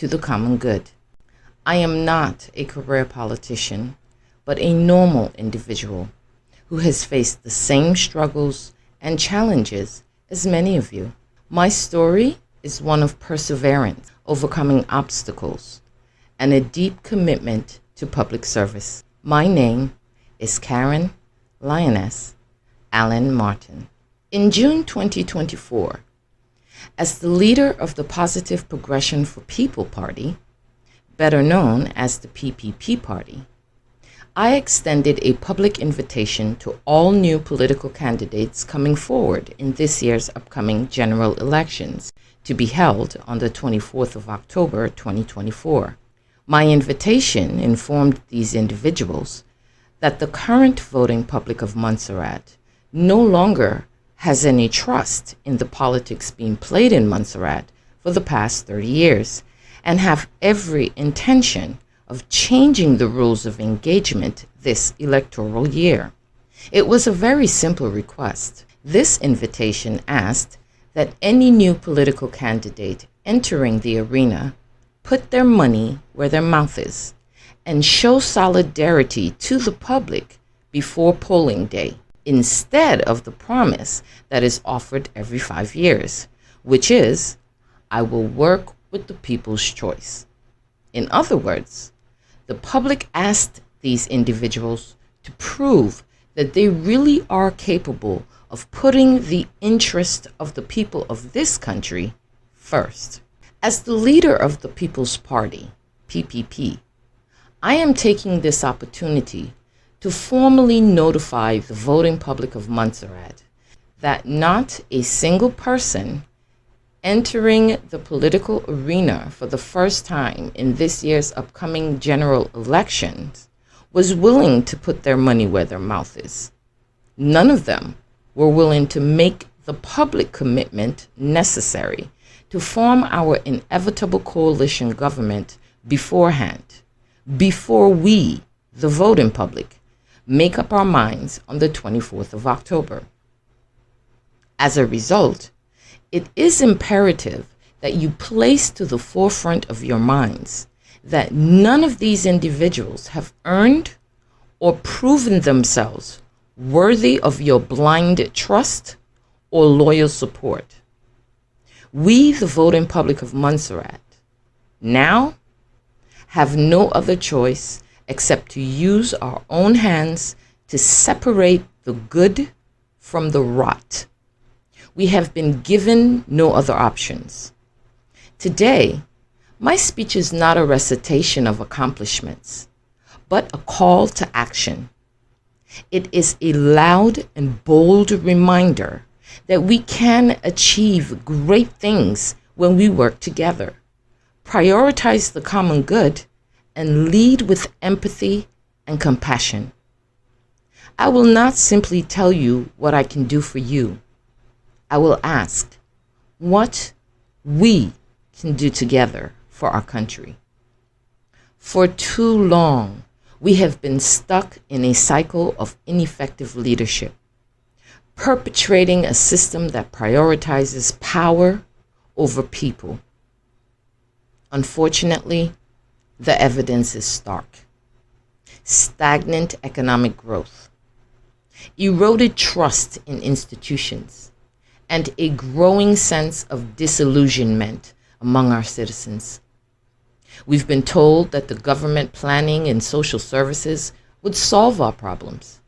to the common good. I am not a career politician, but a normal individual who has faced the same struggles and challenges as many of you. My story is one of perseverance, overcoming obstacles, and a deep commitment to public service. My name is Karen Lioness Allen-Martin. In June 2024, as the leader of the Positive Progression for People Party, better known as the PPP Party, I extended a public invitation to all new political candidates coming forward in this year's upcoming general elections to be held on the 24th of October 2024. My invitation informed these individuals that the current voting public of Montserrat no longer has any trust in the politics being played in Montserrat for the past 30 years and have every intention of changing the rules of engagement this electoral year. It was a very simple request. This invitation asked that any new political candidate entering the arena put their money where their mouth is and show solidarity to the public before polling day, instead of the promise that is offered every 5 years, which is, I will work with the people's choice. In other words, the public asked these individuals to prove that they really are capable of putting the interest of the people of this country first. As the leader of the People's Party, PPP, I am taking this opportunity to formally notify the voting public of Montserrat that not a single person entering the political arena for the first time in this year's upcoming general elections was willing to put their money where their mouth is. None of them were willing to make the public commitment necessary to form our inevitable coalition government beforehand, before we, the voting public, make up our minds on the 24th of October. As a result, it is imperative that you place to the forefront of your minds that none of these individuals have earned or proven themselves worthy of your blind trust or loyal support. We, the voting public of Montserrat, now have no other choice except to use our own hands to separate the good from the rot. We have been given no other options. Today, my speech is not a recitation of accomplishments, but a call to action. It is a loud and bold reminder that we can achieve great things when we work together, prioritize the common good, and lead with empathy and compassion. I will not simply tell you what I can do for you. I will ask what we can do together for our country. For too long, we have been stuck in a cycle of ineffective leadership, perpetrating a system that prioritizes power over people. Unfortunately, the evidence is stark. Stagnant economic growth, eroded trust in institutions, and a growing sense of disillusionment among our citizens. We've been told that the government planning and social services would solve our problems,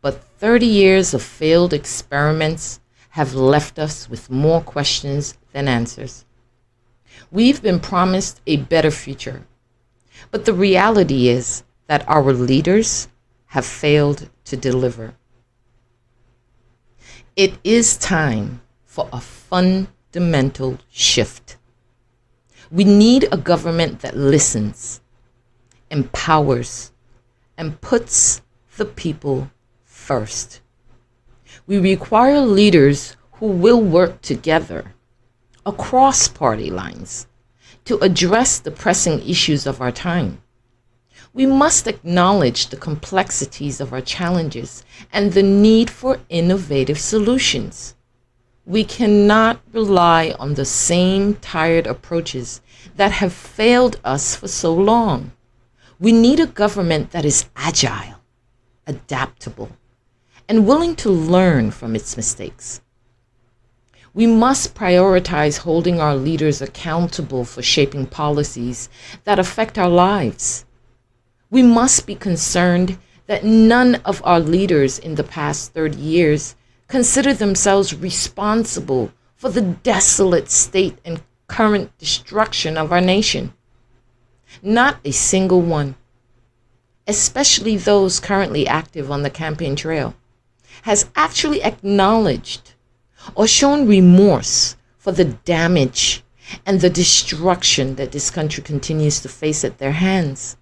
but 30 years of failed experiments have left us with more questions than answers. We've been promised a better future, but the reality is that our leaders have failed to deliver. It is time for a fundamental shift. We need a government that listens, empowers, and puts the people first. We require leaders who will work together across party lines to address the pressing issues of our time. We must acknowledge the complexities of our challenges and the need for innovative solutions. We cannot rely on the same tired approaches that have failed us for so long. We need a government that is agile, adaptable, and willing to learn from its mistakes. We must prioritize holding our leaders accountable for shaping policies that affect our lives. We must be concerned that none of our leaders in the past 30 years consider themselves responsible for the desolate state and current destruction of our nation. Not a single one, especially those currently active on the campaign trail, has actually acknowledged or shown remorse for the damage and the destruction that this country continues to face at their hands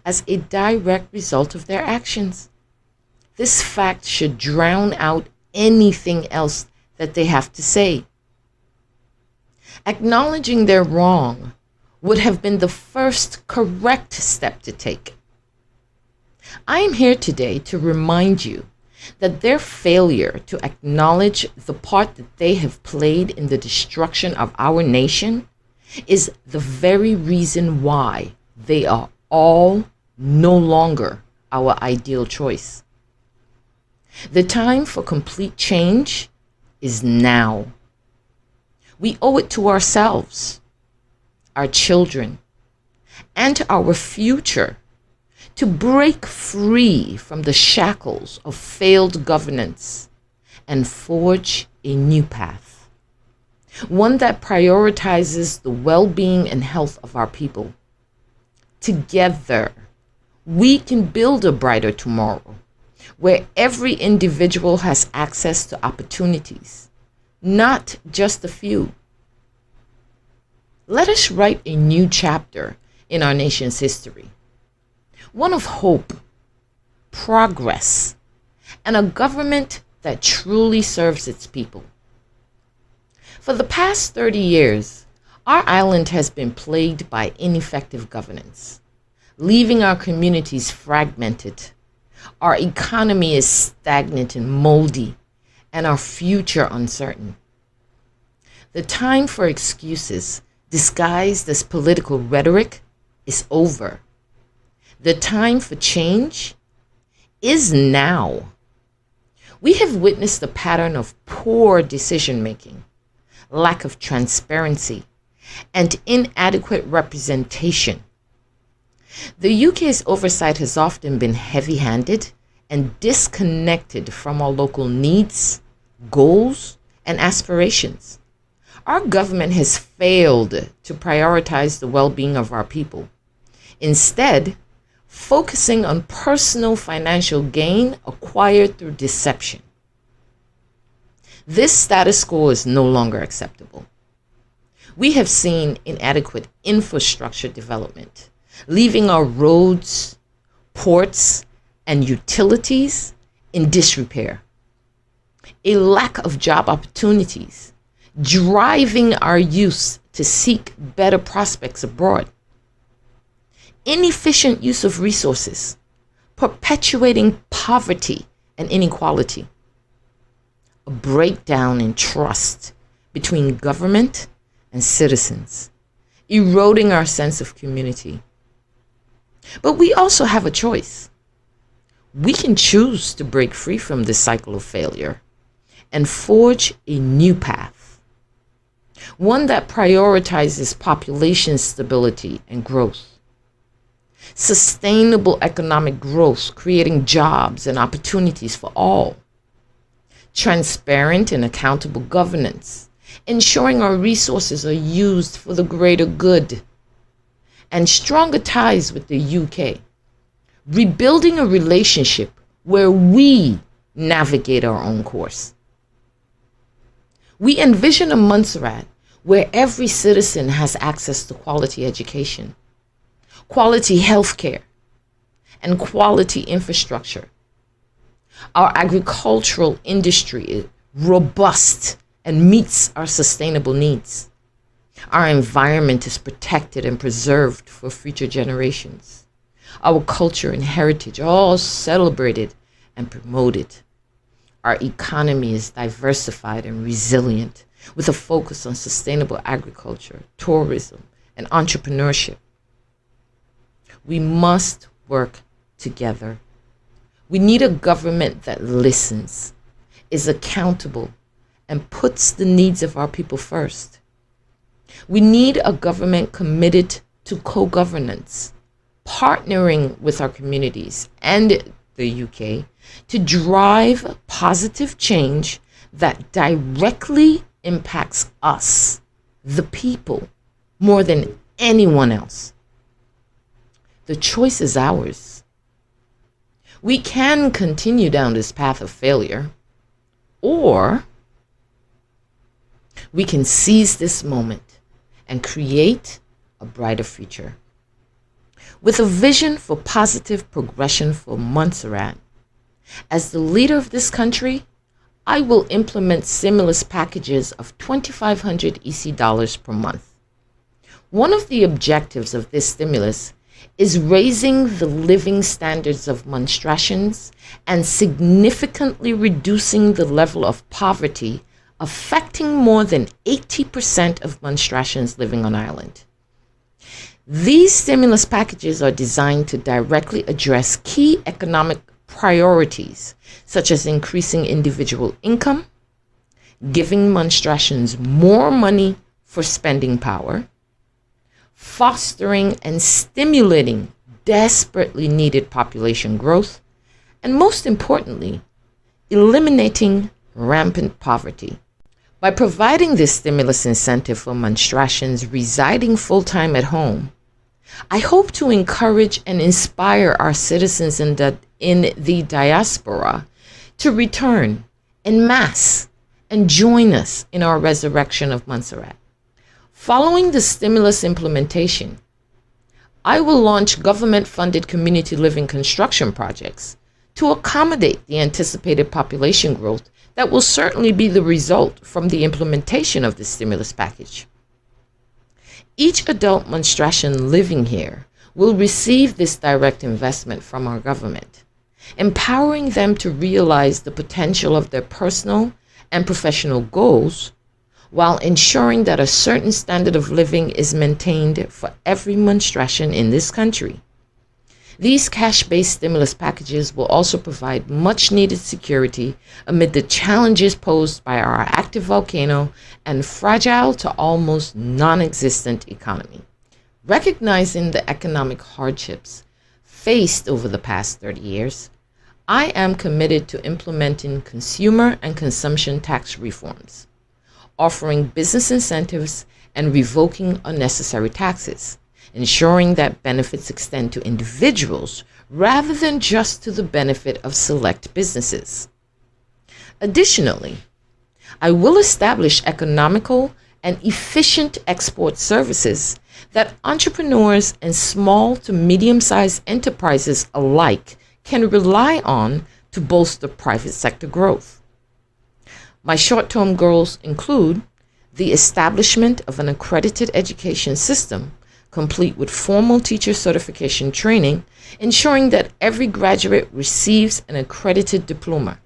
as a direct result of their actions. This fact should drown out anything else that they have to say. Acknowledging their wrong would have been the first correct step to take. I am here today to remind you that their failure to acknowledge the part that they have played in the destruction of our nation is the very reason why they are all no longer our ideal choice. The time for complete change is now. We owe it to ourselves, our children, and our future to break free from the shackles of failed governance and forge a new path, one that prioritizes the well-being and health of our people. Together, we can build a brighter tomorrow where every individual has access to opportunities, not just a few. Let us write a new chapter in our nation's history, one of hope, progress, and a government that truly serves its people. For the past 30 years, our island has been plagued by ineffective governance, leaving our communities fragmented. Our economy is stagnant and moldy, and our future uncertain. The time for excuses disguised as political rhetoric is over. The time for change is now. We have witnessed a pattern of poor decision-making, lack of transparency, and inadequate representation. The UK's oversight has often been heavy-handed and disconnected from our local needs, goals, and aspirations. Our government has failed to prioritize the well-being of our people, instead focusing on personal financial gain acquired through deception. This status quo is no longer acceptable. We have seen inadequate infrastructure development, leaving our roads, ports, and utilities in disrepair. A lack of job opportunities, driving our youth to seek better prospects abroad. Inefficient use of resources, perpetuating poverty and inequality. A breakdown in trust between government and citizens, eroding our sense of community. But we also have a choice. We can choose to break free from this cycle of failure and forge a new path, one that prioritizes population stability and growth. Sustainable economic growth, creating jobs and opportunities for all. Transparent and accountable governance, ensuring our resources are used for the greater good. And stronger ties with the UK, rebuilding a relationship where we navigate our own course. We envision a Montserrat where every citizen has access to quality education, quality healthcare, and quality infrastructure. Our agricultural industry is robust and meets our sustainable needs. Our environment is protected and preserved for future generations. Our culture and heritage are all celebrated and promoted. Our economy is diversified and resilient, with a focus on sustainable agriculture, tourism, and entrepreneurship. We must work together. We need a government that listens, is accountable, and puts the needs of our people first. We need a government committed to co-governance, partnering with our communities and the UK to drive positive change that directly impacts us, the people, more than anyone else. The choice is ours. We can continue down this path of failure, or we can seize this moment and create a brighter future. With a vision for positive progression for Montserrat, as the leader of this country, I will implement stimulus packages of $2,500 EC dollars per month. One of the objectives of this stimulus is raising the living standards of Monstratians and significantly reducing the level of poverty affecting more than 80% of Monstratians living on island. These stimulus packages are designed to directly address key economic priorities, such as increasing individual income, giving Monstratians more money for spending power, fostering and stimulating desperately needed population growth, and most importantly, eliminating rampant poverty. By providing this stimulus incentive for Monstratians residing full-time at home, I hope to encourage and inspire our citizens in the diaspora to return en masse and join us in our resurrection of Montserrat. Following the stimulus implementation, I will launch government-funded community living construction projects to accommodate the anticipated population growth that will certainly be the result from the implementation of the stimulus package. Each adult Monstratian living here will receive this direct investment from our government, empowering them to realize the potential of their personal and professional goals while ensuring that a certain standard of living is maintained for every Monstratian in this country. These cash-based stimulus packages will also provide much-needed security amid the challenges posed by our active volcano and fragile to almost non-existent economy. Recognizing the economic hardships faced over the past 30 years, I am committed to implementing consumer and consumption tax reforms, offering business incentives and revoking unnecessary taxes, ensuring that benefits extend to individuals rather than just to the benefit of select businesses. Additionally, I will establish economical and efficient export services that entrepreneurs and small to medium-sized enterprises alike can rely on to bolster private sector growth. My short-term goals include the establishment of an accredited education system complete with formal teacher certification training, ensuring that every graduate receives an accredited diploma.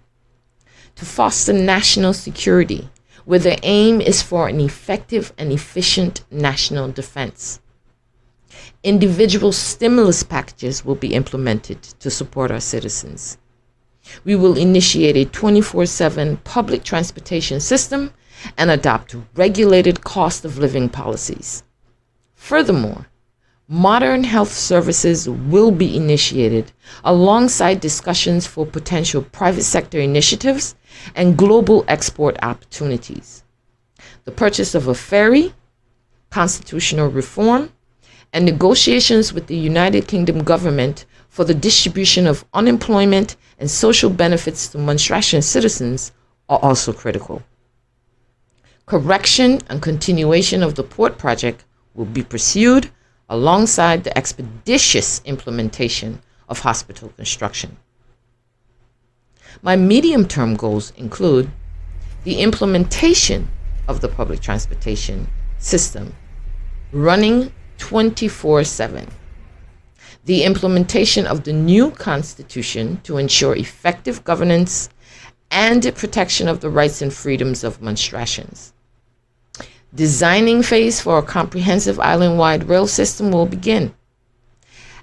To foster national security, where the aim is for an effective and efficient national defense. Individual stimulus packages will be implemented to support our citizens. We will initiate a 24/7 public transportation system and adopt regulated cost of living policies. Furthermore, modern health services will be initiated alongside discussions for potential private sector initiatives and global export opportunities. The purchase of a ferry, constitutional reform, and negotiations with the United Kingdom government for the distribution of unemployment and social benefits to Monstratian citizens are also critical. Correction and continuation of the port project will be pursued alongside the expeditious implementation of hospital construction. My medium-term goals include the implementation of the public transportation system running 24/7, the implementation of the new constitution to ensure effective governance and protection of the rights and freedoms of Monstratians, Designing phase for a comprehensive island-wide rail system will begin,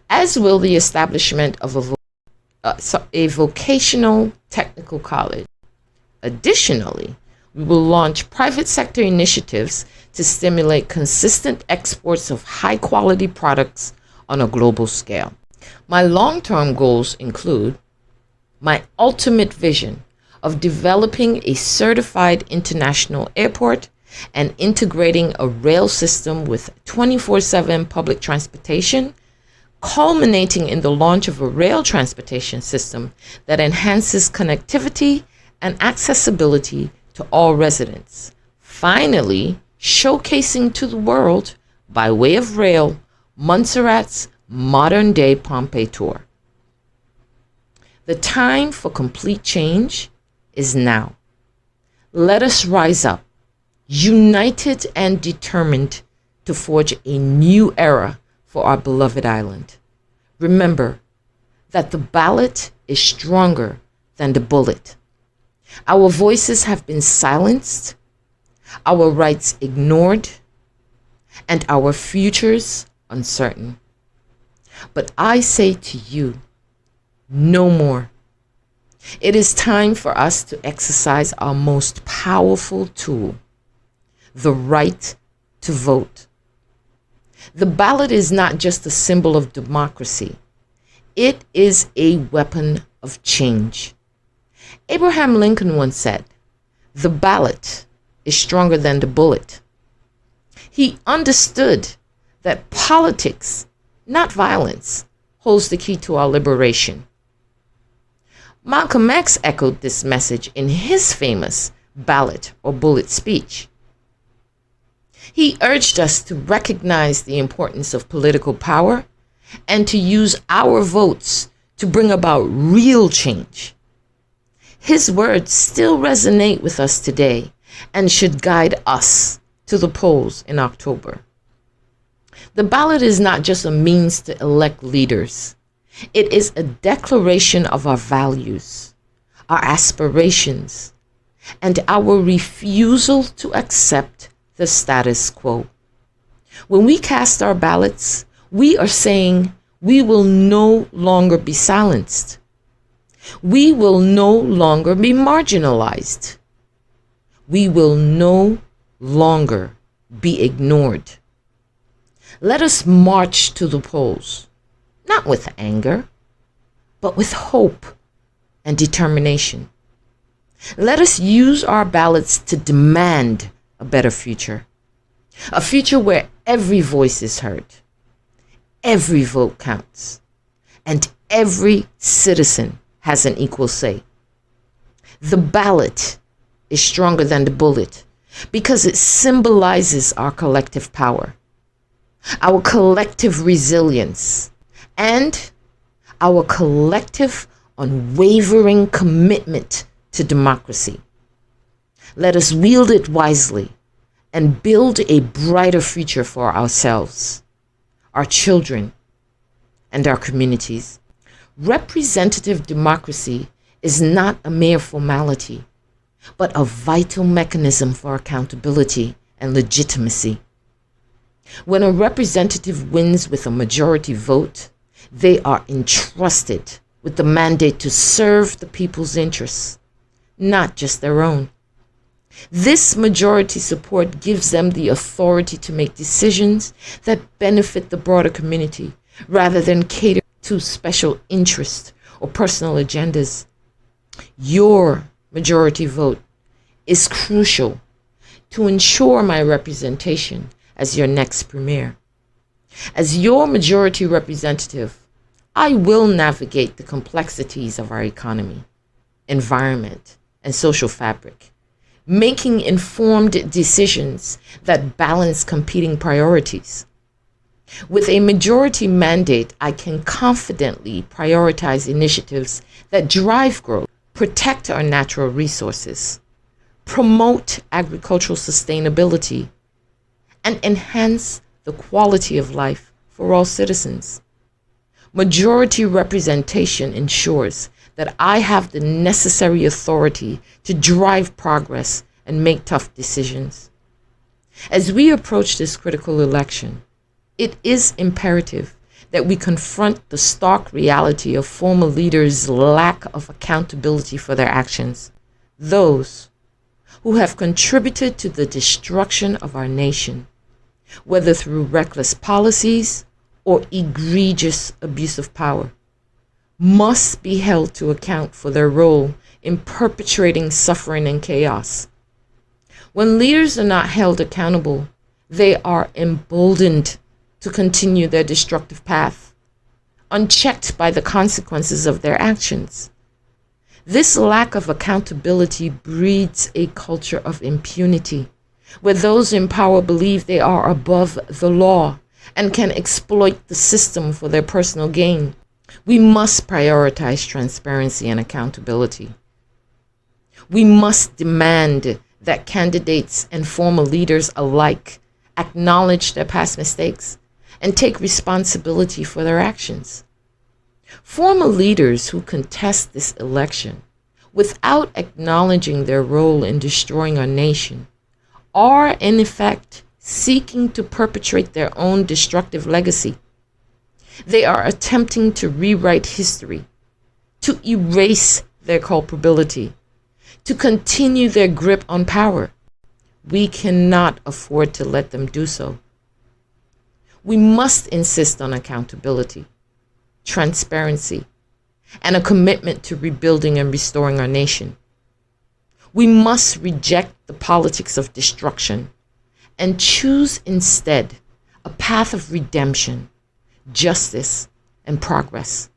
as will the establishment of a vocational technical college. Additionally, we will launch private sector initiatives to stimulate consistent exports of high-quality products on a global scale. My long-term goals include my ultimate vision of developing a certified international airport and integrating a rail system with 24/7 public transportation, culminating in the launch of a rail transportation system that enhances connectivity and accessibility to all residents. Finally, showcasing to the world, by way of rail, Montserrat's modern-day Pompeii tour. The time for complete change is now. Let us rise up, united and determined to forge a new era for our beloved island. Remember that the ballot is stronger than the bullet. Our voices have been silenced, our rights ignored, and our futures uncertain. But I say to you, no more. It is time for us to exercise our most powerful tool, the right to vote. The ballot is not just a symbol of democracy. It is a weapon of change. Abraham Lincoln once said, "The ballot is stronger than the bullet." He understood that politics, not violence, holds the key to our liberation. Malcolm X echoed this message in his famous ballot or bullet speech. He urged us to recognize the importance of political power and to use our votes to bring about real change. His words still resonate with us today and should guide us to the polls in October. The ballot is not just a means to elect leaders. It is a declaration of our values, our aspirations, and our refusal to accept the status quo. When we cast our ballots, we are saying we will no longer be silenced. We will no longer be marginalized. We will no longer be ignored. Let us march to the polls, not with anger, but with hope and determination. Let us use our ballots to demand a better future, a future where every voice is heard, every vote counts, and every citizen has an equal say. The ballot is stronger than the bullet because it symbolizes our collective power, our collective resilience, and our collective unwavering commitment to democracy. Let us wield it wisely and build a brighter future for ourselves, our children, and our communities. Representative democracy is not a mere formality, but a vital mechanism for accountability and legitimacy. When a representative wins with a majority vote, they are entrusted with the mandate to serve the people's interests, not just their own. This majority support gives them the authority to make decisions that benefit the broader community rather than cater to special interests or personal agendas. Your majority vote is crucial to ensure my representation as your next premier. As your majority representative, I will navigate the complexities of our economy, environment, and social fabric, making informed decisions that balance competing priorities. With a majority mandate, I can confidently prioritize initiatives that drive growth, protect our natural resources, promote agricultural sustainability, and enhance the quality of life for all citizens. Majority representation ensures that I have the necessary authority to drive progress and make tough decisions. As we approach this critical election, it is imperative that we confront the stark reality of former leaders' lack of accountability for their actions, those who have contributed to the destruction of our nation, whether through reckless policies or egregious abuse of power, must be held to account for their role in perpetrating suffering and chaos. When leaders are not held accountable, they are emboldened to continue their destructive path, unchecked by the consequences of their actions. This lack of accountability breeds a culture of impunity, where those in power believe they are above the law and can exploit the system for their personal gain. We must prioritize transparency and accountability. We must demand that candidates and former leaders alike acknowledge their past mistakes and take responsibility for their actions. Former leaders who contest this election without acknowledging their role in destroying our nation are, in effect, seeking to perpetrate their own destructive legacy. They are attempting to rewrite history, to erase their culpability, to continue their grip on power. We cannot afford to let them do so. We must insist on accountability, transparency, and a commitment to rebuilding and restoring our nation. We must reject the politics of destruction and choose instead a path of redemption, justice, and progress.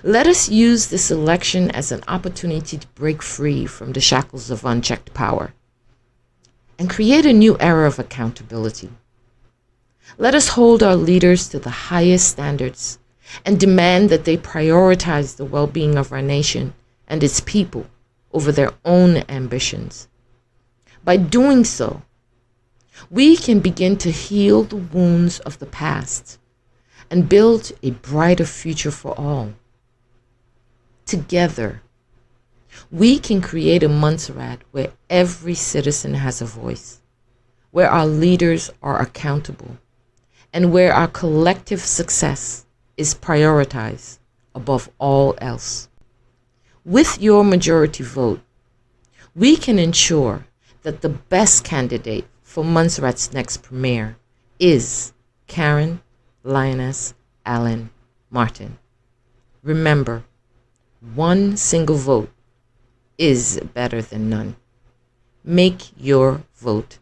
Let us use this election as an opportunity to break free from the shackles of unchecked power and create a new era of accountability. Let us hold our leaders to the highest standards and demand that they prioritize the well-being of our nation and its people over their own ambitions. By doing so, we can begin to heal the wounds of the past and build a brighter future for all. Together, we can create a Montserrat where every citizen has a voice, where our leaders are accountable, and where our collective success is prioritized above all else. With your majority vote, we can ensure that the best candidate for Montserrat's next premier is Karen Lioness Allen-Martin. Remember, one single vote is better than none. Make your vote